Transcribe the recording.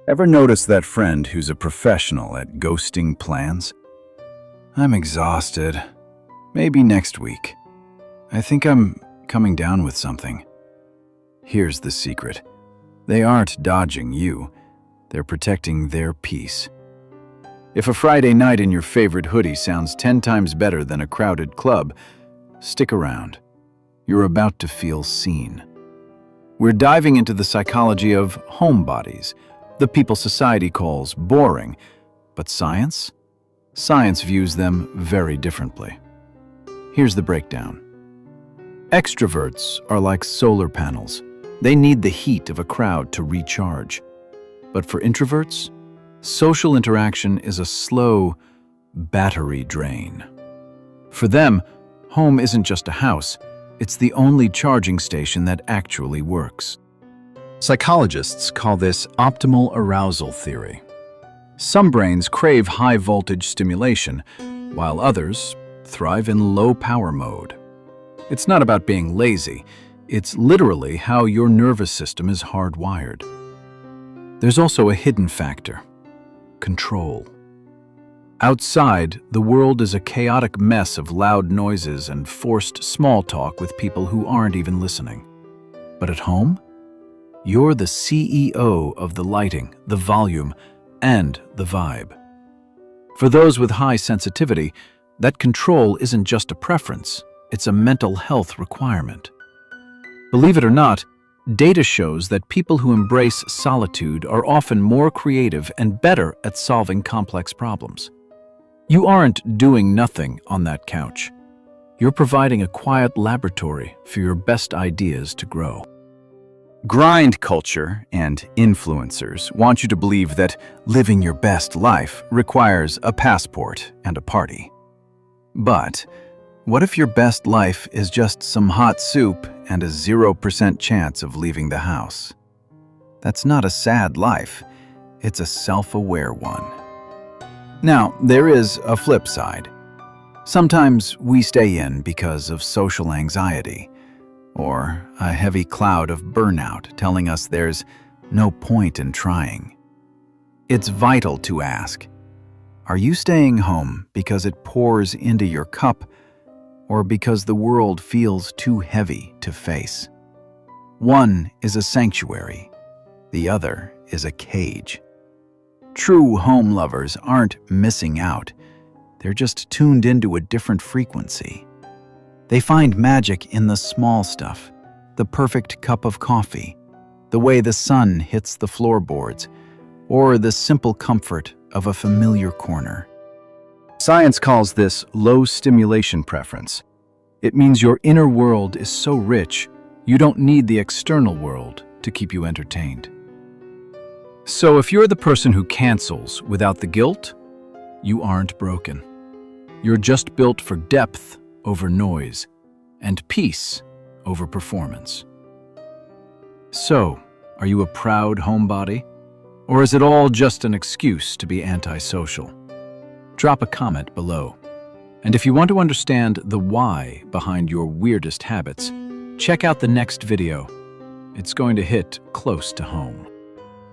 Ever notice that friend who's a professional at ghosting plans? I'm exhausted. Maybe next week. I think I'm coming down with something. Here's the secret. They aren't dodging you. They're protecting their peace. If a Friday night in your favorite hoodie sounds 10 times better than a crowded club, stick around. You're about to feel seen. We're diving into the psychology of homebodies, the people society calls boring, but science? Science views them very differently. Here's the breakdown. Extroverts are like solar panels. They need the heat of a crowd to recharge. But for introverts, social interaction is a slow battery drain. For them, home isn't just a house, it's the only charging station that actually works. Psychologists call this optimal arousal theory. Some brains crave high-voltage stimulation, while others thrive in low-power mode. It's not about being lazy, it's literally how your nervous system is hardwired. There's also a hidden factor: control. Outside, the world is a chaotic mess of loud noises and forced small talk with people who aren't even listening. But at home, you're the CEO of the lighting, the volume, and the vibe. For those with high sensitivity, that control isn't just a preference, it's a mental health requirement. Believe it or not, data shows that people who embrace solitude are often more creative and better at solving complex problems. You aren't doing nothing on that couch. You're providing a quiet laboratory for your best ideas to grow. Grind culture and influencers want you to believe that living your best life requires a passport and a party. But what if your best life is just some hot soup and a 0% chance of leaving the house? That's not a sad life, it's a self-aware one. Now, there is a flip side. Sometimes we stay in because of social anxiety, or a heavy cloud of burnout telling us there's no point in trying. It's vital to ask, are you staying home because it pours into your cup, or because the world feels too heavy to face? One is a sanctuary, the other is a cage. True home lovers aren't missing out, they're just tuned into a different frequency. They find magic in the small stuff, the perfect cup of coffee, the way the sun hits the floorboards, or the simple comfort of a familiar corner. Science calls this low stimulation preference. It means your inner world is so rich, you don't need the external world to keep you entertained. So if you're the person who cancels without the guilt, you aren't broken. You're just built for depth over noise and peace over performance. So, are you a proud homebody? Or is it all just an excuse to be antisocial? Drop a comment below. And if you want to understand the why behind your weirdest habits, check out the next video. It's going to hit close to home.